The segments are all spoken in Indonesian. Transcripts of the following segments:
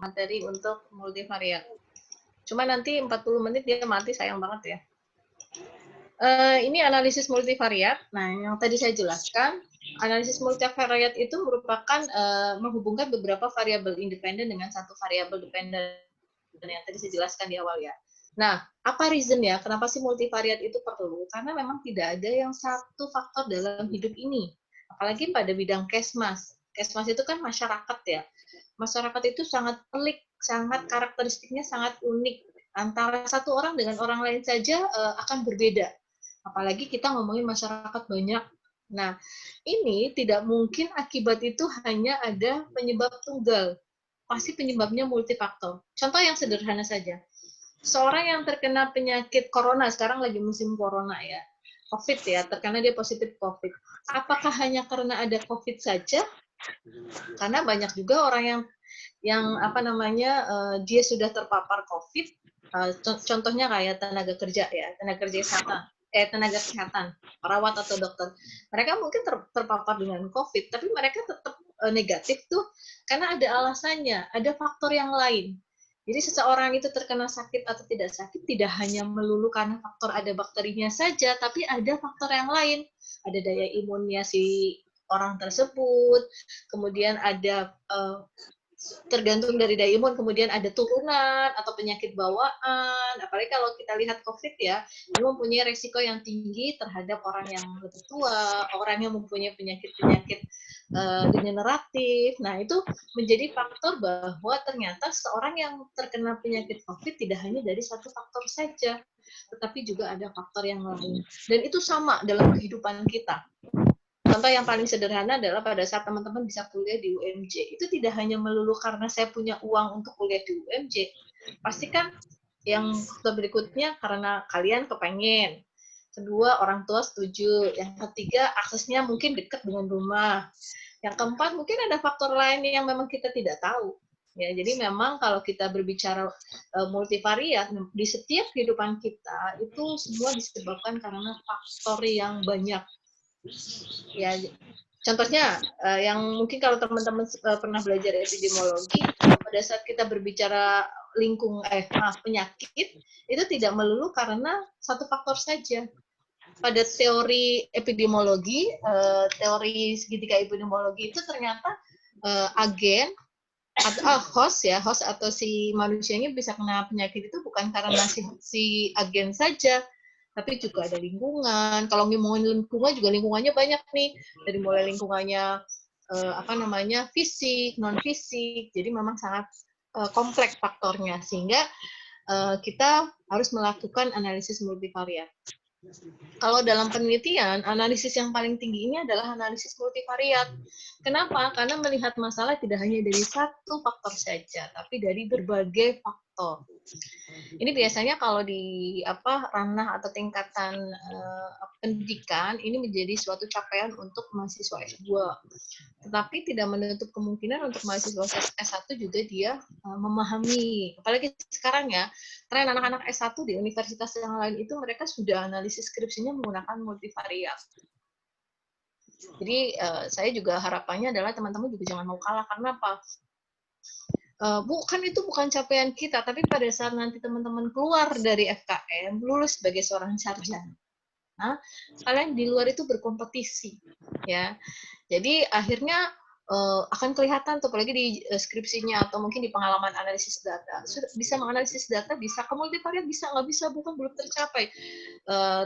materi untuk multivariat. Cuma nanti 40 menit dia mati, sayang banget ya. Ini analisis multivariat. Nah, yang tadi saya jelaskan, analisis multivariat itu merupakan menghubungkan beberapa variabel independen dengan satu variabel dependen yang tadi saya jelaskan di awal ya. Nah, apa reason ya? Kenapa sih multivariat itu perlu? Karena memang tidak ada yang satu faktor dalam hidup ini. Apalagi pada bidang kesmas. Kesmas itu kan masyarakat ya. Masyarakat itu sangat pelik, sangat karakteristiknya sangat unik. Antara satu orang dengan orang lain saja akan berbeda. Apalagi kita ngomongin masyarakat banyak. Nah, ini tidak mungkin akibat itu hanya ada penyebab tunggal. Pasti penyebabnya multifaktor. Contoh yang sederhana saja. Seorang yang terkena penyakit corona, sekarang lagi musim corona ya, COVID ya, terkena dia positif COVID. Apakah hanya karena ada COVID saja? Karena banyak juga orang yang apa namanya, dia sudah terpapar COVID, contohnya kayak tenaga kerja ya, tenaga kesehatan, perawat atau dokter. Mereka mungkin terpapar dengan COVID, tapi mereka tetap negatif tuh karena ada alasannya, ada faktor yang lain. Jadi seseorang itu terkena sakit atau tidak sakit tidak hanya melulu karena faktor ada bakterinya saja, tapi ada faktor yang lain. Ada daya imunnya si orang tersebut, kemudian ada tergantung dari daya imun, kemudian ada turunan atau penyakit bawaan. Apalagi kalau kita lihat COVID ya, ini mempunyai resiko yang tinggi terhadap orang yang lebih tua, orang yang mempunyai penyakit-penyakit degeneratif. Nah, itu menjadi faktor bahwa ternyata seorang yang terkena penyakit COVID tidak hanya dari satu faktor saja, tetapi juga ada faktor yang lain. Dan itu sama dalam kehidupan kita. Contoh yang paling sederhana adalah pada saat teman-teman bisa kuliah di UMJ, itu tidak hanya melulu karena saya punya uang untuk kuliah di UMJ. Pasti kan yang berikutnya karena kalian kepengen. Kedua, orang tua setuju. Yang ketiga, aksesnya mungkin dekat dengan rumah. Yang keempat, mungkin ada faktor lain yang memang kita tidak tahu. Ya, jadi memang kalau kita berbicara multivariat, di setiap kehidupan kita, itu semua disebabkan karena faktor yang banyak. Ya, contohnya yang mungkin kalau teman-teman pernah belajar epidemiologi, pada saat kita berbicara penyakit itu tidak melulu karena satu faktor saja. Pada teori epidemiologi, teori segitiga epidemiologi itu ternyata agen atau host atau si manusianya bisa kena penyakit itu bukan karena si agen saja, tapi juga ada lingkungan. Kalau ngomongin lingkungan juga lingkungannya banyak nih, dari mulai lingkungannya fisik, non fisik. Jadi memang sangat kompleks faktornya, sehingga kita harus melakukan analisis multivariat. Kalau dalam penelitian, analisis yang paling tinggi ini adalah analisis multivariat. Kenapa? Karena melihat masalah tidak hanya dari satu faktor saja, tapi dari berbagai faktor. Ini biasanya kalau di ranah atau tingkatan pendidikan, ini menjadi suatu capaian untuk mahasiswa S2. Tetapi tidak menutup kemungkinan untuk mahasiswa S1 juga dia memahami. Apalagi sekarang ya, tren anak-anak S1 di universitas yang lain itu mereka sudah analisis skripsinya menggunakan multivariat. Jadi saya juga harapannya adalah teman-teman juga jangan mau kalah. Karena apa? Itu bukan capaian kita, tapi pada saat nanti teman-teman keluar dari FKM, lulus sebagai seorang sarjana, kalian di luar itu berkompetisi, ya. Jadi akhirnya akan kelihatan tuh, apalagi di skripsinya atau mungkin di pengalaman analisis data. Sudah bisa menganalisis data, bisa ke multivariat, bisa nggak bisa, bukan belum tercapai.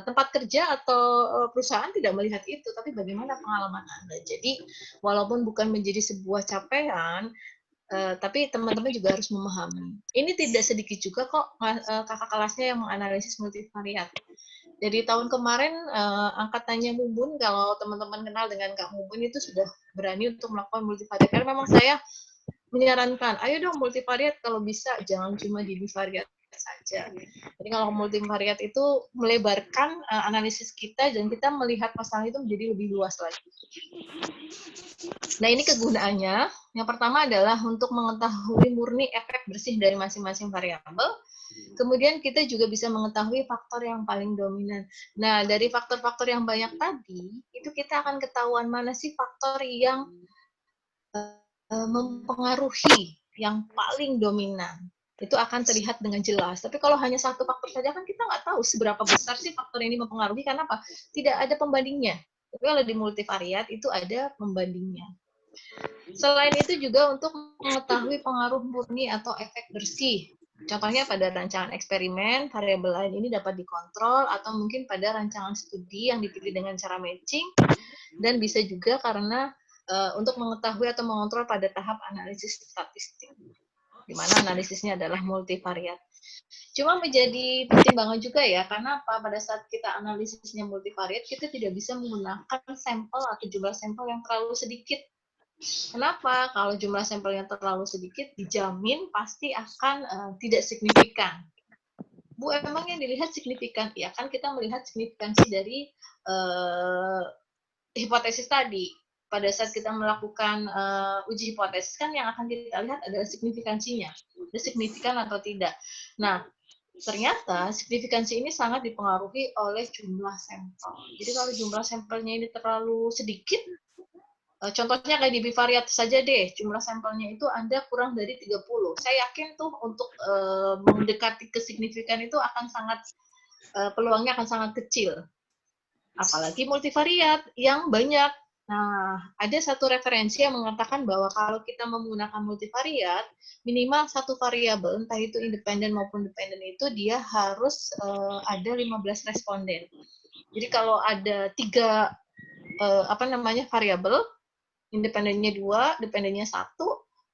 Tempat kerja atau perusahaan tidak melihat itu, tapi bagaimana pengalaman Anda. Jadi walaupun bukan menjadi sebuah capaian, tapi teman-teman juga harus memahami. Ini tidak sedikit juga kok kakak kelasnya yang menganalisis multivariat. Jadi tahun kemarin angkatannya Mumbun, kalau teman-teman kenal dengan Kak Mumbun, itu sudah berani untuk melakukan multivariat. Karena memang saya menyarankan, ayo dong multivariat, kalau bisa jangan cuma di bivariat saja. Jadi kalau multivariat itu melebarkan analisis kita dan kita melihat masalah itu menjadi lebih luas lagi. Nah, ini kegunaannya. Yang pertama adalah untuk mengetahui murni efek bersih dari masing-masing variabel. Kemudian kita juga bisa mengetahui faktor yang paling dominan. Nah, dari faktor-faktor yang banyak tadi, itu kita akan ketahuan mana sih faktor yang mempengaruhi yang paling dominan. Itu akan terlihat dengan jelas. Tapi kalau hanya satu faktor saja kan kita nggak tahu seberapa besar sih faktor ini mempengaruhi, karena apa? Tidak ada pembandingnya. Tapi kalau di multivariat itu ada pembandingnya. Selain itu juga untuk mengetahui pengaruh murni atau efek bersih. Contohnya pada rancangan eksperimen, variabel lain ini dapat dikontrol, atau mungkin pada rancangan studi yang dipilih dengan cara matching, dan bisa juga karena untuk mengetahui atau mengontrol pada tahap analisis statistik, di mana analisisnya adalah multivariat. Cuma menjadi pertimbangan juga ya, karena apa? Pada saat kita analisisnya multivariat, kita tidak bisa menggunakan sampel atau jumlah sampel yang terlalu sedikit. Kenapa? Kalau jumlah sampelnya terlalu sedikit, dijamin pasti akan tidak signifikan. Bu, emang yang dilihat signifikan? Ya kan kita melihat signifikansi dari hipotesis tadi. Pada saat kita melakukan uji hipotesis kan yang akan kita lihat adalah signifikansinya. Signifikan atau tidak. Nah, ternyata signifikansi ini sangat dipengaruhi oleh jumlah sampel. Jadi kalau jumlah sampelnya ini terlalu sedikit, contohnya kayak di bivariat saja deh, jumlah sampelnya itu Anda kurang dari 30. Saya yakin tuh untuk mendekati kesignifikan itu akan sangat, peluangnya akan sangat kecil. Apalagi multivariat yang banyak. Nah, ada satu referensi yang mengatakan bahwa kalau kita menggunakan multivariat, minimal satu variabel, entah itu independen maupun dependen, itu dia harus ada 15 responden. Jadi kalau ada 3 variabel, independennya 2, dependennya 1,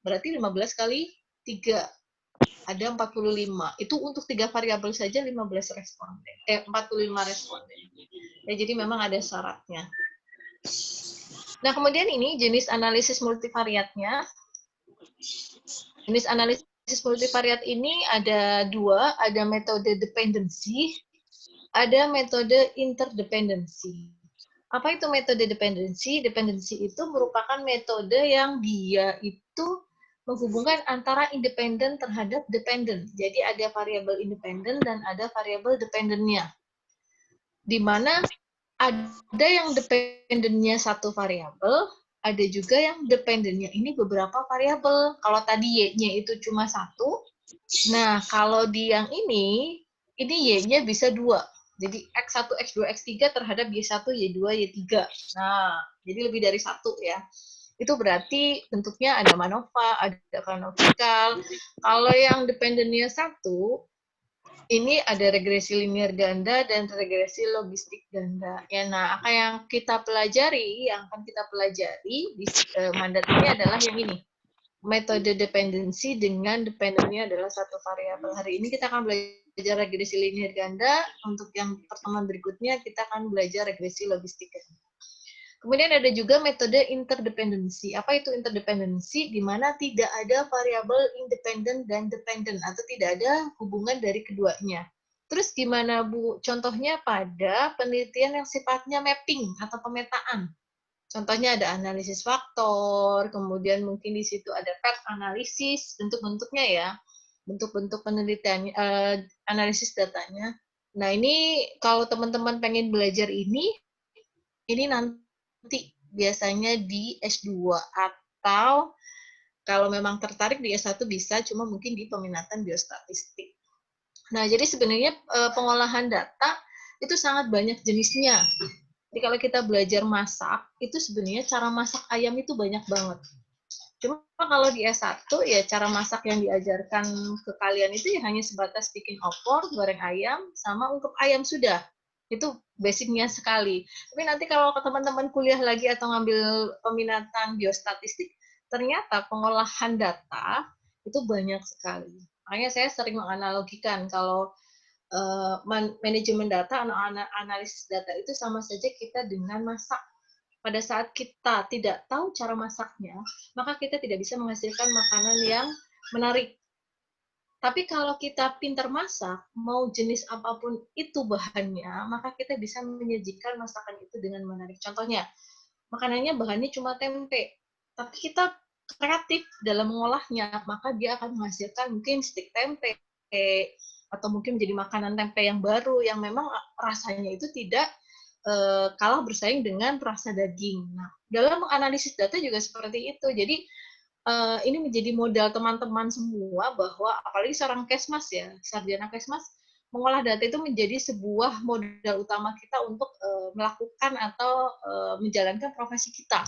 berarti 15 kali 3. Ada 45. Itu untuk 3 variabel saja 15 responden. 45 responden. Ya, jadi memang ada syaratnya. Nah, kemudian ini jenis analisis multivariatnya. Jenis analisis multivariat ini ada 2, ada metode dependensi, ada metode interdependensi. Apa itu metode dependensi? Dependensi itu merupakan metode yang dia itu menghubungkan antara independen terhadap dependen. Jadi ada variabel independen dan ada variabel dependennya. Di mana ada yang dependennya satu variabel, ada juga yang dependennya ini beberapa variabel. Kalau tadi Y-nya itu cuma 1, nah kalau di yang ini Y-nya bisa 2. Jadi X1, X2, X3 terhadap Y1, Y2, Y3. Nah, jadi lebih dari 1 ya. Itu berarti bentuknya ada MANOVA, ada kanovikal. Kalau yang dependennya 1, ini ada regresi linear ganda dan regresi logistik ganda. Ya, nah, apa yang kita pelajari, yang akan kita pelajari di mandat ini adalah yang ini. Metode dependensi dengan dependennya adalah satu variabel. Hari ini kita akan belajar regresi linear ganda. Untuk yang pertemuan berikutnya kita akan belajar regresi logistik ganda. Kemudian ada juga metode interdependensi. Apa itu interdependensi? Di mana tidak ada variabel independen dan dependen, atau tidak ada hubungan dari keduanya. Terus gimana, Bu? Contohnya pada penelitian yang sifatnya mapping atau pemetaan. Contohnya ada analisis faktor, kemudian mungkin di situ ada path analisis, bentuk-bentuknya ya, bentuk-bentuk penelitian, analisis datanya. Nah, ini kalau teman-teman pengen belajar ini nanti biasanya di S2, atau kalau memang tertarik di S1 bisa, cuma mungkin di peminatan biostatistik. Nah, jadi sebenarnya pengolahan data itu sangat banyak jenisnya. Jadi kalau kita belajar masak, itu sebenarnya cara masak ayam itu banyak banget. Cuma kalau di S1 ya cara masak yang diajarkan ke kalian itu ya hanya sebatas bikin opor, goreng ayam, sama ungkep ayam sudah. Itu basicnya sekali. Tapi nanti kalau teman-teman kuliah lagi atau ngambil peminatan biostatistik, ternyata pengolahan data itu banyak sekali. Makanya saya sering menganalogikan kalau manajemen data atau analisis data itu sama saja kita dengan masak. Pada saat kita tidak tahu cara masaknya, maka kita tidak bisa menghasilkan makanan yang menarik. Tapi kalau kita pintar masak, mau jenis apapun itu bahannya, maka kita bisa menyajikan masakan itu dengan menarik. Contohnya, makanannya bahannya cuma tempe, tapi kita kreatif dalam mengolahnya, maka dia akan menghasilkan mungkin stik tempe, atau mungkin menjadi makanan tempe yang baru, yang memang rasanya itu tidak kalah bersaing dengan rasa daging. Nah, dalam menganalisis data juga seperti itu. Jadi ini menjadi modal teman-teman semua bahwa apalagi seorang kesmas ya, sarjana kesmas, mengolah data itu menjadi sebuah modal utama kita untuk melakukan atau menjalankan profesi kita.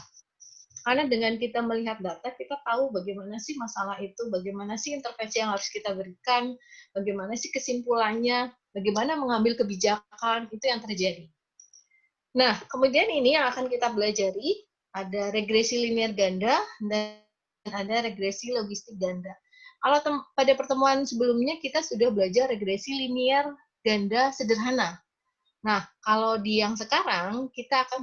Karena dengan kita melihat data, kita tahu bagaimana sih masalah itu, bagaimana sih intervensi yang harus kita berikan, bagaimana sih kesimpulannya, bagaimana mengambil kebijakan, itu yang terjadi. Nah, kemudian ini yang akan kita pelajari, ada regresi linear ganda dan ada regresi logistik ganda. Kalau pada pertemuan sebelumnya kita sudah belajar regresi linear ganda sederhana. Nah, kalau di yang sekarang kita akan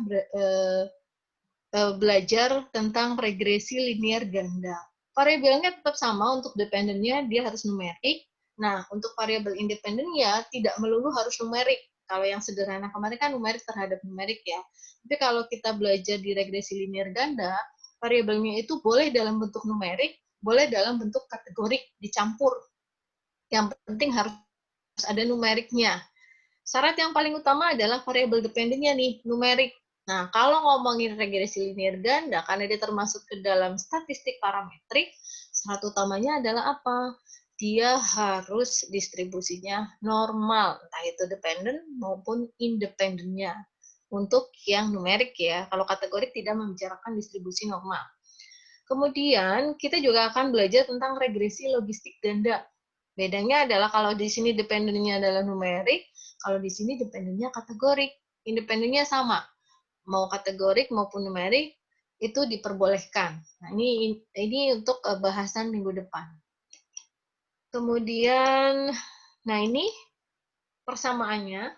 belajar tentang regresi linear ganda. Variabelnya tetap sama, untuk dependennya dia harus numerik. Nah, untuk variabel independennya tidak melulu harus numerik. Kalau yang sederhana kemarin kan numerik terhadap numerik ya. Tapi kalau kita belajar di regresi linear ganda, variabelnya itu boleh dalam bentuk numerik, boleh dalam bentuk kategorik, dicampur. Yang penting harus ada numeriknya. Syarat yang paling utama adalah variabel dependennya nih, numerik. Nah, kalau ngomongin regresi linear ganda, karena dia termasuk ke dalam statistik parametrik, syarat utamanya adalah apa? Dia harus distribusinya normal, entah itu dependent maupun independennya. Untuk yang numerik ya, kalau kategorik tidak membicarakan distribusi normal. Kemudian, kita juga akan belajar tentang regresi logistik ganda. Bedanya adalah kalau di sini dependennya adalah numerik, kalau di sini dependennya kategorik. Independennya sama, mau kategorik maupun numerik itu diperbolehkan. Nah, ini untuk bahasan minggu depan. Kemudian, nah ini persamaannya.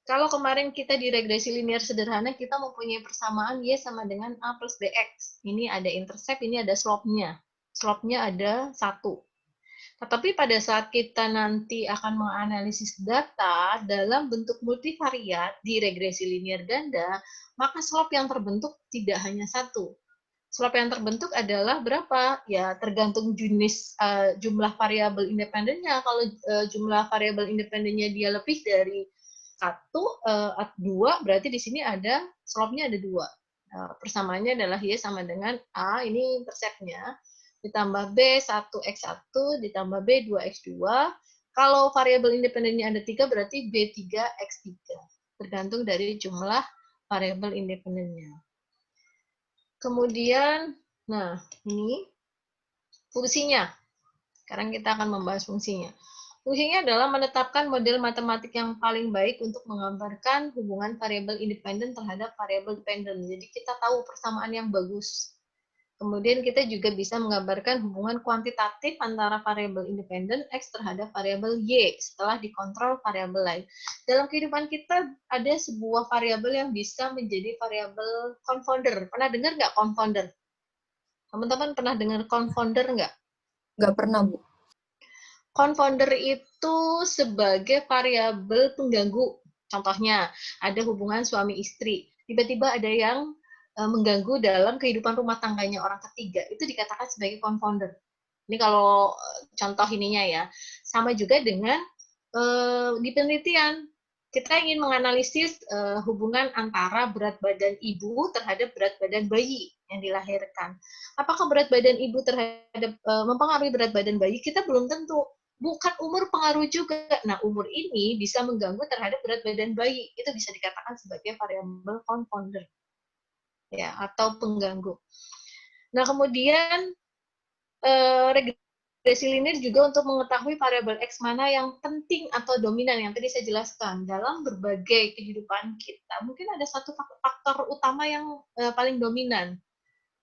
Kalau kemarin kita di regresi linear sederhana, kita mempunyai persamaan Y sama dengan A plus BX. Ini ada intercept, ini ada slope-nya. Slope-nya ada 1. Tetapi pada saat kita nanti akan menganalisis data dalam bentuk multivariat di regresi linear ganda, maka slope yang terbentuk tidak hanya 1. Slope yang terbentuk adalah berapa? Ya tergantung jenis jumlah variabel independennya. Kalau jumlah variabel independennya dia lebih dari 2, berarti di sini ada slope-nya ada 2. Persamaannya adalah Y sama dengan A, ini intercept-nya, ditambah B 1X1, ditambah B 2X2. Kalau variabel independennya ada 3, berarti B3X3. Tergantung dari jumlah variabel independennya. Kemudian, nah ini fungsinya. Sekarang kita akan membahas fungsinya. Fungsinya adalah menetapkan model matematik yang paling baik untuk menggambarkan hubungan variabel independen terhadap variabel dependen. Jadi kita tahu persamaan yang bagus. Kemudian kita juga bisa menggambarkan hubungan kuantitatif antara variabel independen X terhadap variabel Y setelah dikontrol variabel lain. Dalam kehidupan kita ada sebuah variabel yang bisa menjadi variabel confounder. Pernah dengar nggak confounder? Teman-teman pernah dengar confounder nggak? Nggak pernah, Bu. Confounder itu sebagai variabel pengganggu. Contohnya, ada hubungan suami istri. Tiba-tiba ada yang mengganggu dalam kehidupan rumah tangganya orang ketiga. Itu dikatakan sebagai confounder. Ini kalau contoh ininya ya. Sama juga dengan di penelitian. Kita ingin menganalisis hubungan antara berat badan ibu terhadap berat badan bayi yang dilahirkan. Apakah berat badan ibu terhadap mempengaruhi berat badan bayi? Kita belum tentu. Bukan umur pengaruh juga. Nah, umur ini bisa mengganggu terhadap berat badan bayi. Itu bisa dikatakan sebagai variabel confounder. Ya, atau pengganggu. Nah, kemudian regresi linear juga untuk mengetahui variabel X mana yang penting atau dominan yang tadi saya jelaskan dalam berbagai kehidupan kita. Mungkin ada satu faktor utama yang paling dominan.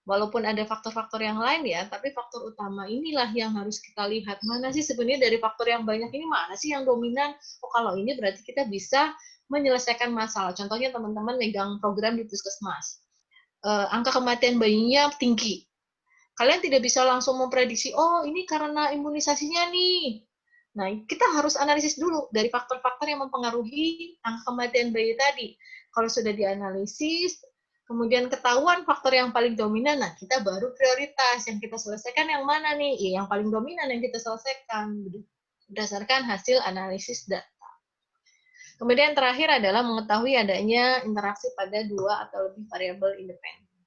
Walaupun ada faktor-faktor yang lain ya, tapi faktor utama inilah yang harus kita lihat. Mana sih sebenarnya dari faktor yang banyak ini, mana sih yang dominan? Oh, kalau ini berarti kita bisa menyelesaikan masalah. Contohnya teman-teman megang program di puskesmas. Angka kematian bayinya tinggi. Kalian tidak bisa langsung memprediksi, oh ini karena imunisasinya nih. Nah, kita harus analisis dulu dari faktor-faktor yang mempengaruhi angka kematian bayi tadi. Kalau sudah dianalisis, kemudian ketahuan faktor yang paling dominan, nah kita baru prioritas yang kita selesaikan yang mana nih? Yang paling dominan yang kita selesaikan berdasarkan hasil analisis data. Kemudian terakhir adalah mengetahui adanya interaksi pada 2 atau lebih variabel independen.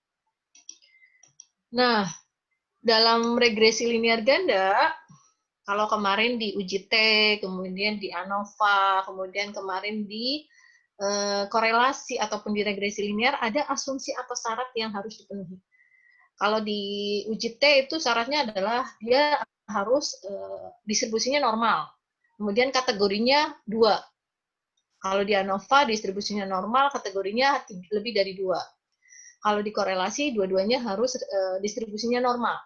Nah, dalam regresi linear ganda, kalau kemarin di uji T, kemudian di ANOVA, kemudian kemarin di korelasi ataupun di regresi linear, ada asumsi atau syarat yang harus dipenuhi. Kalau di uji T itu syaratnya adalah dia harus distribusinya normal. Kemudian kategorinya 2. Kalau di ANOVA distribusinya normal, kategorinya lebih dari 2. Kalau di korelasi, dua-duanya harus distribusinya normal.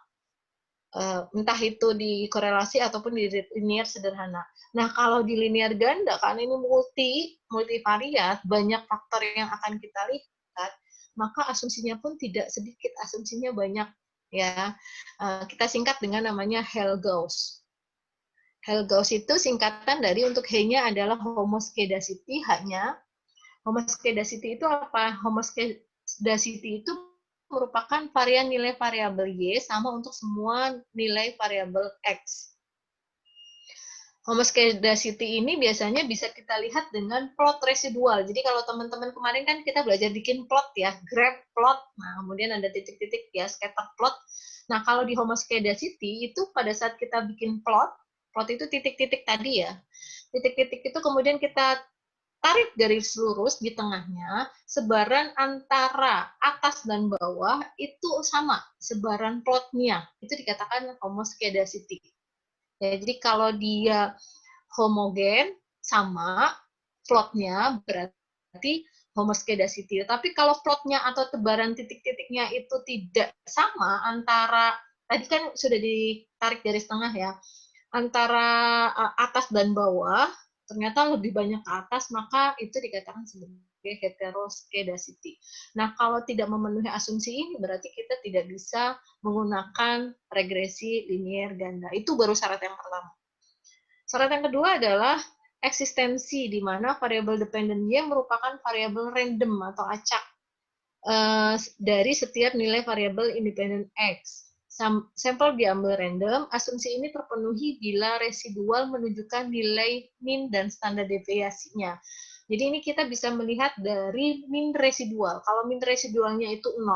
Entah itu di korelasi ataupun di linear sederhana. Nah, kalau di linear ganda, kan ini multivariat, banyak faktor yang akan kita lihat, maka asumsinya pun tidak sedikit, asumsinya banyak. Ya, kita singkat dengan namanya Hell-Gauss. Hell-Gauss itu singkatan dari untuk H-nya adalah homoskedasity, H-nya. Homoskedasity itu apa? Homoskedasity itu merupakan varian nilai variabel Y sama untuk semua nilai variabel X. Homoskedasity ini biasanya bisa kita lihat dengan plot residual. Jadi kalau teman-teman kemarin kan kita belajar bikin plot ya, graph plot, nah kemudian ada titik-titik ya, scatter plot. Nah kalau di homoskedasity itu pada saat kita bikin plot itu titik-titik tadi ya, titik-titik itu kemudian kita tarik garis lurus di tengahnya, sebaran antara atas dan bawah itu sama, sebaran plotnya. Itu dikatakan homoskedasity. Ya, jadi kalau dia homogen, sama, plotnya berarti homoskedasity. Tapi kalau plotnya atau tebaran titik-titiknya itu tidak sama antara, tadi kan sudah ditarik garis tengah ya, antara atas dan bawah, ternyata lebih banyak ke atas, maka itu dikatakan sebagai heteroskedasity. Nah, kalau tidak memenuhi asumsi ini, berarti kita tidak bisa menggunakan regresi linear ganda. Itu baru syarat yang pertama. Syarat yang kedua adalah eksistensi, di mana variabel dependent Y merupakan variabel random atau acak dari setiap nilai variabel independent X. Sampel diambil random, asumsi ini terpenuhi bila residual menunjukkan nilai mean dan standar deviasinya. Jadi ini kita bisa melihat dari mean residual. Kalau mean residualnya itu 0,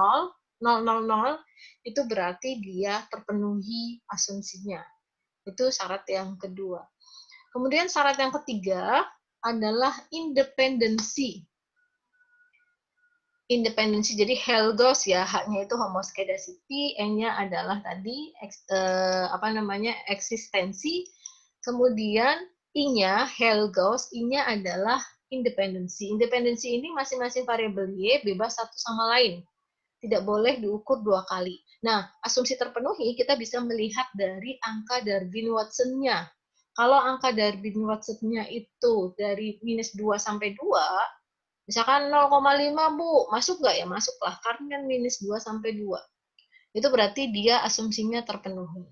0, 0, 0, itu berarti dia terpenuhi asumsinya. Itu syarat yang kedua. Kemudian syarat yang ketiga adalah independensi. Independensi, jadi Hell-Gauss ya, H-nya itu homoskedasity, N-nya adalah tadi eksistensi, kemudian I-nya Hell-Gauss, I-nya adalah independensi. Independensi ini masing-masing variabel Y bebas satu sama lain, tidak boleh diukur 2 kali. Nah, asumsi terpenuhi kita bisa melihat dari angka Darwin-Watson-nya. Kalau angka Darwin-Watson-nya itu dari minus 2 sampai 2, misalkan 0,5 Bu, masuk nggak ya? Masuk lah, karena kan minus 2 sampai 2. Itu berarti dia asumsinya terpenuhi.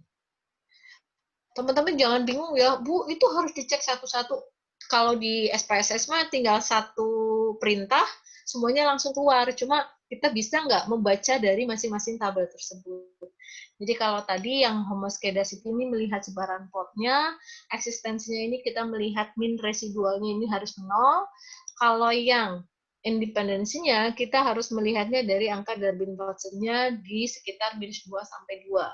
Teman-teman jangan bingung ya, Bu, itu harus dicek satu-satu. Kalau di SPSS mah tinggal satu perintah, semuanya langsung keluar. Cuma kita bisa nggak membaca dari masing-masing tabel tersebut. Jadi kalau tadi yang homoskedasity ini melihat sebaran plotnya, eksistensinya ini kita melihat min residualnya ini harus 0. Kalau yang independensinya, kita harus melihatnya dari angka Darwin-Watson-nya di sekitar minus 2 sampai 2.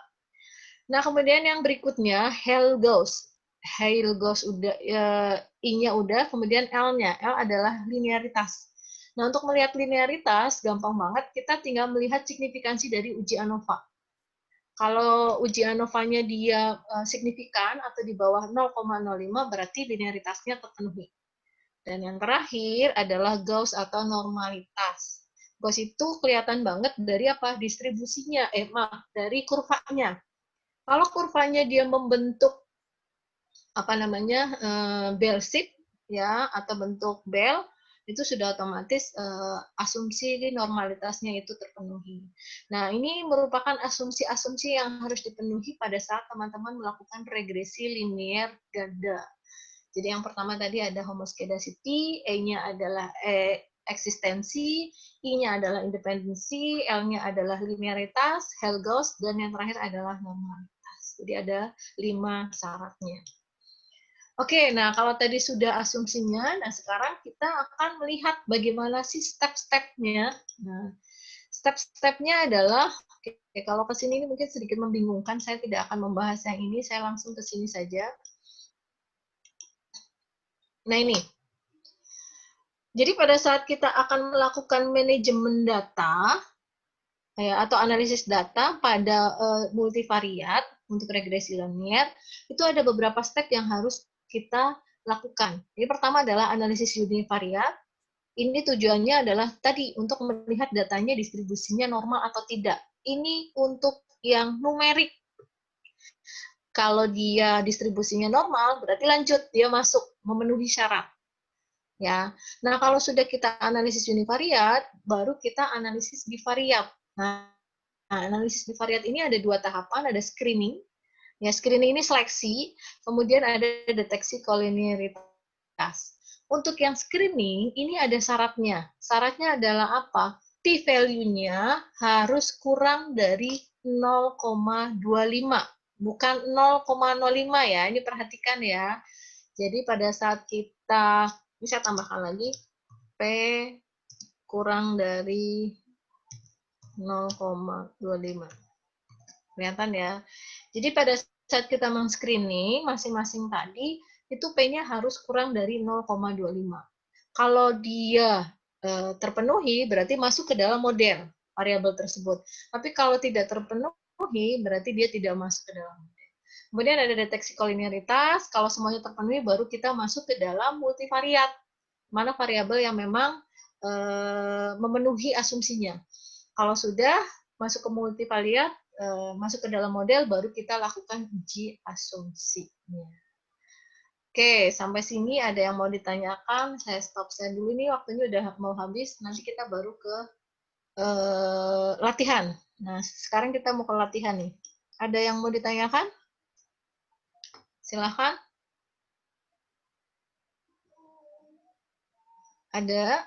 Nah, kemudian yang berikutnya, Hell-Gauss. Hell-Gauss udah, I-nya udah, kemudian L-nya. L adalah linearitas. Nah, untuk melihat linearitas, gampang banget, kita tinggal melihat signifikansi dari uji ANOVA. Kalau uji ANOVA-nya dia signifikan atau di bawah 0,05, berarti linearitasnya terpenuhi. Dan yang terakhir adalah Gauss atau normalitas. Gauss itu kelihatan banget dari apa? Distribusinya, dari kurvanya. Kalau kurvanya dia membentuk bell shape ya, atau bentuk bell, itu sudah otomatis asumsi normalitasnya itu terpenuhi. Nah, ini merupakan asumsi-asumsi yang harus dipenuhi pada saat teman-teman melakukan regresi linear ganda. Jadi yang pertama tadi ada homoskedasity, E-nya adalah eksistensi, I-nya adalah independensi, L-nya adalah linearitas, Hell-Gauss, dan yang terakhir adalah normalitas. Jadi ada 5 syaratnya. Oke, nah kalau tadi sudah asumsinya, nah sekarang kita akan melihat bagaimana sih step-stepnya. Nah, step-stepnya adalah Oke, kalau ke sini ini mungkin sedikit membingungkan, saya tidak akan membahas yang ini, saya langsung ke sini saja. Nah ini, jadi pada saat kita akan melakukan manajemen data, ya, atau analisis data pada multivariat untuk regresi linear, itu ada beberapa step yang harus kita lakukan. Jadi pertama adalah analisis univariat. Ini tujuannya adalah tadi untuk melihat datanya distribusinya normal atau tidak. Ini untuk yang numerik. Kalau dia distribusinya normal, berarti lanjut, dia masuk, memenuhi syarat. Ya. Nah, kalau sudah kita analisis univariat, baru kita analisis bivariat. Nah, analisis bivariat ini ada 2 tahapan, ada screening. Ya, screening ini seleksi, kemudian ada deteksi kolinearitas. Untuk yang screening, ini ada syaratnya. Syaratnya adalah apa? P-value-nya harus kurang dari 0,25. Bukan 0,05 ya, ini perhatikan ya. Jadi pada saat kita, ini saya tambahkan lagi, P kurang dari 0,25. Kelihatan ya. Jadi pada saat kita meng-screening, masing-masing tadi, itu P-nya harus kurang dari 0,25. Kalau dia terpenuhi, berarti masuk ke dalam model variabel tersebut. Tapi kalau tidak terpenuhi, berarti dia tidak masuk ke dalam model. Kemudian ada deteksi kolinearitas, kalau semuanya terpenuhi, baru kita masuk ke dalam multivariat. Mana variabel yang memang memenuhi asumsinya. Kalau sudah masuk ke multivariat, masuk ke dalam model, baru kita lakukan uji asumsinya. Oke, sampai sini ada yang mau ditanyakan? Saya stop saya dulu nih, waktunya udah mau habis. Nanti kita baru ke latihan. Nah, sekarang kita mau ke latihan nih. Ada yang mau ditanyakan? Silahkan. Ada?